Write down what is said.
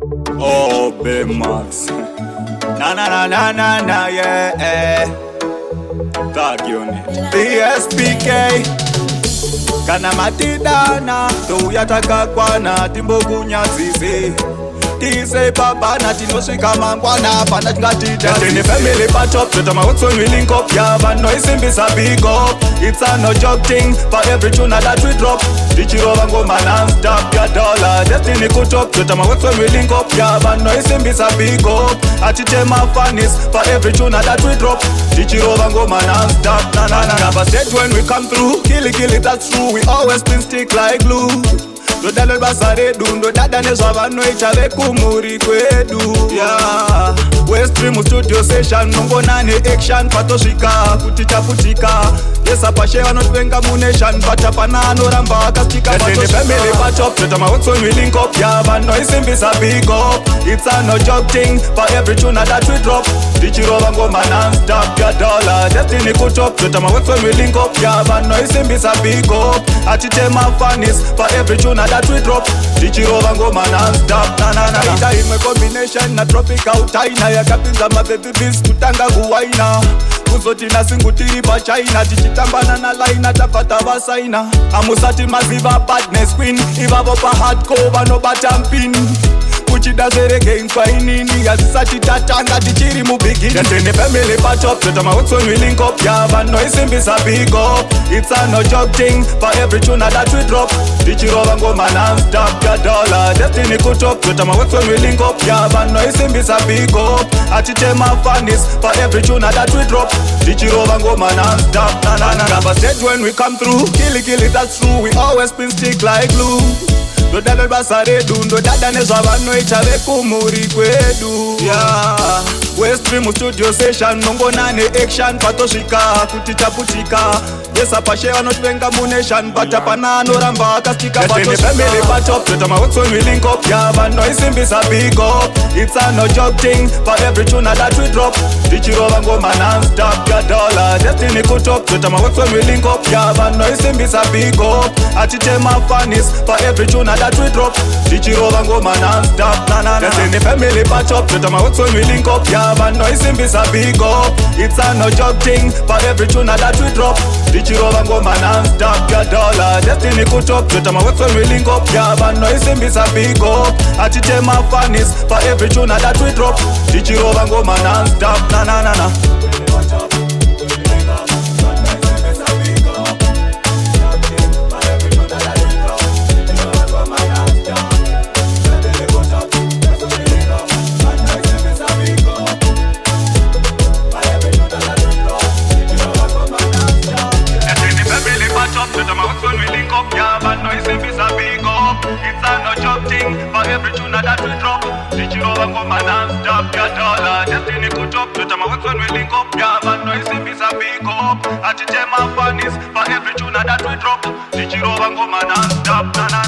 Oh, Big Max. Na na na na na na, yeah. Dog unit. BSPK. Kana matidana, to yataka kwana, timbo kunyazizi. Tise papa na tinoswika mangwana, pana tingatida. In the family patch up, so my works when we link up. Yeah, but no, it's a big up. It's a no joke thing, for every tune that we drop. Dichiro vango man stop your dollar. Destiny could up, so my works when we link up. Yeah, but no, it's a big up. Atite my Vaness, for every tune that we drop. Dichiro vango man stop. Na na na na. But stage when we come through, kill it, that's true. We always been stick like glue. Do Dollarvybez do, do dada nezwa noita vekumuri kwedu. Yeah, Westream studio session, nongonane action patosvika kutichaputika. Yesa pashe vanotwenga munation, patapana anoramba akastika patosvika. Family patch up, so my works when we link up. Yeah, but no it's a big up. It's a no joke thing, for every tune that we drop. Dichiro vango man stop your dollar. Destiny could up, so my works when we link up. Yeah, but no it's a big up. Atite my Vaness, for every tune that we drop. Dichiro vango man stop. Na na na na. Ita in my combination na tropical China. Ya kapinza ma baby beats kutanga kuwaina. Kuzoti na singutiri pa China. Tichitambana na line tafata basaina. Amusati maziva badness queen. Iva vopa hardcore vano batampin. Kuchida zerege infainini. Yazisati tatanga tichiri mubigini. Just in the family patch up, so my works when we link up. Yeah, but no it's a big up. It's a no joke thing, for every tune that we drop. Dichiro vango man stop your dollar. Destiny could up, so my works when we link up. Yeah, but no it's a big up. Atite my Vaness, for every tune that we drop. Dichiro vango man stop. Na na na na. But stage when we come through, kill it, that's true. We always been stick like glue. Do Dollarvybez do dada nezwa vanoita vekumuri kwedu. Yeah, Westream studio session, nongonane action patosvika kutichaputika. Yesa pashe vanotwenga munation, patapana anoramba akastika patosvika. Family patch up, so my works when we link up. Yeah, but no it's a big up. It's a no joke thing, for every tune that we drop. Dichiro vango man stop your dollar. Destiny could up, so my works when we link up. Yeah, but no it's a big up. Atite my Vaness, for every tune that we drop. Dichiro vango man stop. Na na na. In the family patch up, so my works when we link up. Yeah, but no it's a big up. It's a no joke thing, for every tune that we drop. Dichiro vango man stop your dollar. Destiny could up, so my works when we link up. Yeah, but no it's a big up. Atite my Vaness, for every tune that we drop. Dichiro vango man stop. Na na na na. It's a no joke thing, for every tune that we drop. Dichiro vango man stop your dollar. Destiny could up, so my works when we link up. Yeah, but no it's a big up. Atite my Vaness, for every tune that we drop. Dichiro vango man stop. Na na.